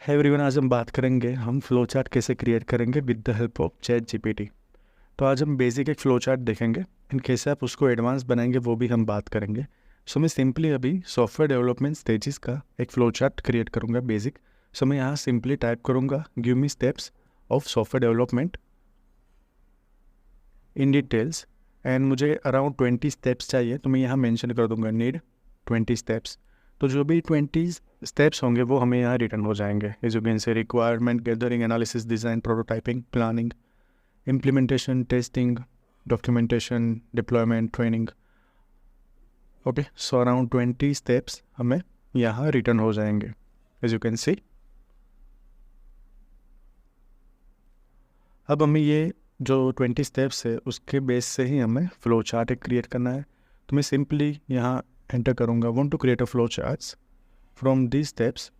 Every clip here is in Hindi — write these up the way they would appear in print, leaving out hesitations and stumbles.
है एवरीवन, आज हम बात करेंगे हम फ्लो चार्ट कैसे क्रिएट करेंगे with the help of chat GPT. तो आज हम बेसिक एक फ्लो चार्ट देखेंगे, इन कैसे आप उसको एडवांस बनाएंगे वो भी हम बात करेंगे। सो मैं सिंपली अभी सॉफ्टवेयर डेवलपमेंट स्टेजेस का एक फ्लो चार्ट क्रिएट करूँगा बेसिक। सो मैं यहाँ सिंपली टाइप करूँगा give me steps of software development in details and मुझे अराउंड 20 स्टेप्स चाहिए, तो मैं यहाँ मेंशन कर दूँगा नीड 20 स्टेप्स। तो जो भी 20 स्टेप्स होंगे वो हमें यहाँ रिटर्न हो जाएंगे। As you can say requirement gathering, analysis, design, prototyping, planning, implementation, testing, documentation, deployment, training. Okay, so around 20 steps हमें यहाँ रिटर्न हो जाएंगे एज यू कैन सी। अब हमें ये जो 20 स्टेप्स है उसके बेस से ही हमें फ्लो चार्ट एक क्रिएट करना है। तो मैं सिंपली यहाँ एंटर करूँगा want to create a flow charts from this steps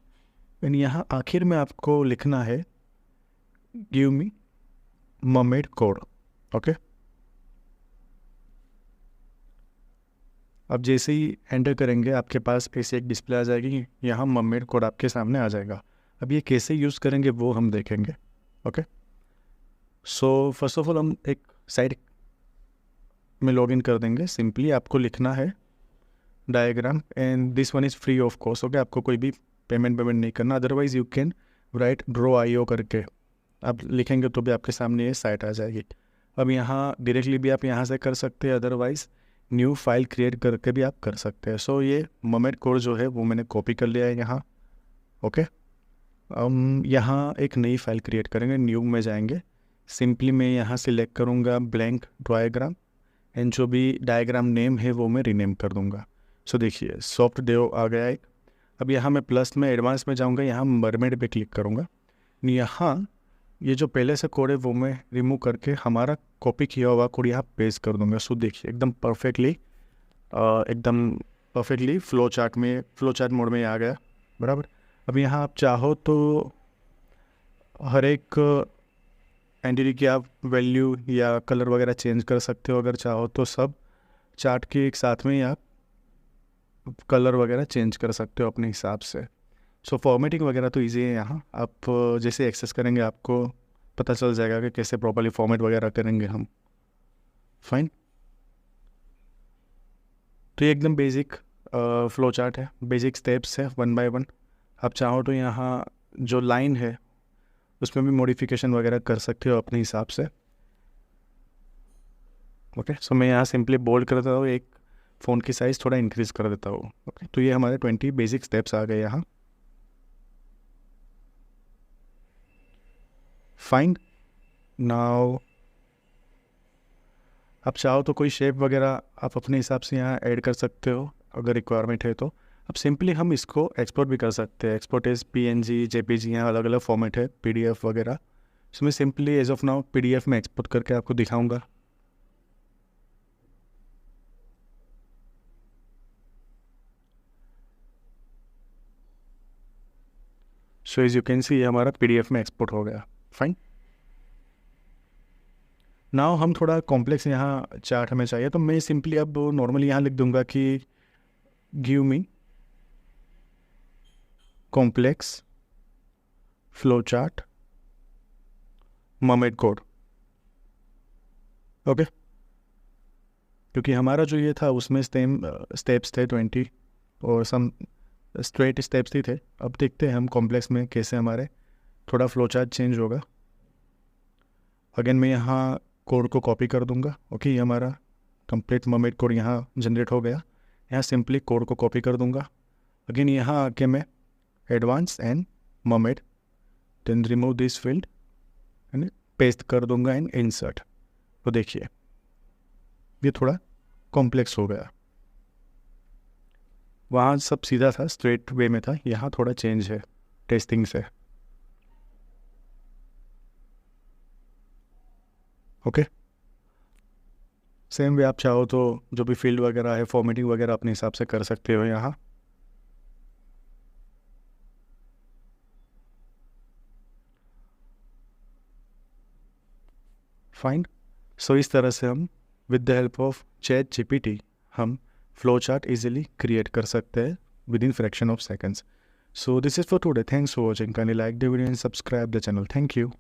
and यहाँ आखिर में आपको लिखना है give me mermaid code. Okay, अब जैसे ही एंटर करेंगे आपके पास ऐसे एक डिस्प्ले आ जाएगी, यहाँ मर्मेड कोड आपके सामने आ जाएगा। अब ये कैसे यूज़ करेंगे वो हम देखेंगे। Okay, so first of all हम एक साइट में लॉगिन कर देंगे। सिंपली आपको लिखना है diagram and this one is free of cost. Okay, आपको कोई भी पेमेंट नहीं करना, otherwise you can write draw.io करके आप लिखेंगे तो भी आपके सामने ये साइट आ जाएगी। अब यहाँ डायरेक्टली भी आप यहाँ से कर सकते हैं, अदरवाइज़ न्यू फाइल क्रिएट करके भी आप कर सकते हैं। सो ये मर्मेड कोड जो है वो मैंने कॉपी कर लिया है यहाँ। ओके, हम यहाँ एक नई फाइल क्रिएट करेंगे, न्यू में जाएंगे। सिंपली मैं यहाँ सिलेक्ट करूँगा ब्लैंक डायग्राम एंड जो भी डायग्राम नेम है वो मैं रीनेम कर दूँगा। सो देखिए सॉफ्ट डेव आ गया है। अब यहाँ मैं प्लस में एडवांस में जाऊँगा, यहाँ मर्मेड पे क्लिक करूँगा। यहाँ ये जो पहले से कोड है वो मैं रिमूव करके हमारा कॉपी किया हुआ कोड यहाँ पेस्ट कर दूँगा। सो देखिए एकदम परफेक्टली फ्लो चार्ट मोड में आ गया बराबर। अब यहाँ आप चाहो तो हर एक एंटिटी की आप वैल्यू या कलर वगैरह चेंज कर सकते हो, अगर चाहो तो सब चार्ट के एक साथ में ही आप कलर वगैरह चेंज कर सकते हो अपने हिसाब से। सो फॉर्मेटिंग वगैरह तो इजी है, यहाँ आप जैसे एक्सेस करेंगे आपको पता चल जाएगा कि कैसे प्रॉपर्ली फॉर्मेट वगैरह करेंगे हम। फाइन, तो ये एकदम बेसिक फ्लो चार्ट है, बेसिक स्टेप्स है वन बाय वन। आप चाहो तो यहाँ जो लाइन है उसमें भी मॉडिफिकेशन वगैरह कर सकते हो अपने हिसाब से। ओके, सो मैं यहाँ सिंपली बोल्ड कर देता हूँ, एक फ़ोन की साइज़ थोड़ा इंक्रीज़ कर देता हूँ। ओके, तो ये हमारे 20 बेसिक स्टेप्स आ गए यहाँ। फाइन, नाउ आप चाहो तो कोई शेप वगैरह आप अपने हिसाब से यहाँ ऐड कर सकते हो अगर रिक्वायरमेंट है तो। अब सिंपली हम इसको एक्सपोर्ट भी कर सकते हैं। एक्सपोर्ट एज PNG, JPG, यहाँ अलग अलग फॉर्मेट है, PDF वगैरह। सो मैं simply as of now PDF में एक्सपोर्ट करके आपको दिखाऊंगा। So as you can see ये हमारा PDF में एक्सपोर्ट हो गया। फाइन, नाउ हम थोड़ा कॉम्प्लेक्स यहाँ चार्ट हमें चाहिए, तो मैं सिंपली अब नॉर्मली यहाँ लिख दूंगा कि give me complex flow chart mermaid code. Okay, क्योंकि हमारा जो ये था उसमें सेम स्टेप्स थे 20 और सम स्ट्रेट स्टेप्स ही थे। अब देखते हैं हम कॉम्प्लेक्स में कैसे हमारे थोड़ा फ्लो चार्ट चेंज होगा। अगेन मैं यहाँ कोड को कॉपी कर दूंगा। ओके, ये हमारा कंप्लीट मर्मेड कोड यहाँ जनरेट हो गया। यहाँ सिंपली कोड को कॉपी कर दूंगा। अगेन यहाँ आके मैं advance and mermaid then remove this field and paste कर दूंगा एंड इंसर्ट। तो देखिए ये थोड़ा कॉम्प्लेक्स हो गया, वहाँ सब सीधा था, स्ट्रेट वे में था, यहाँ थोड़ा चेंज है टेस्टिंग से। ओके, सेम वे आप चाहो तो जो भी फील्ड वगैरह है फॉर्मेटिंग वगैरह अपने हिसाब से कर सकते हो यहाँ। फाइन, सो इस तरह से हम with the help of chat GPT हम फ्लो चार्ट इजीली क्रिएट कर सकते हैं with in fraction of seconds. So this is for today. Thanks for watching. Kindly like the video and subscribe the channel. Thank you.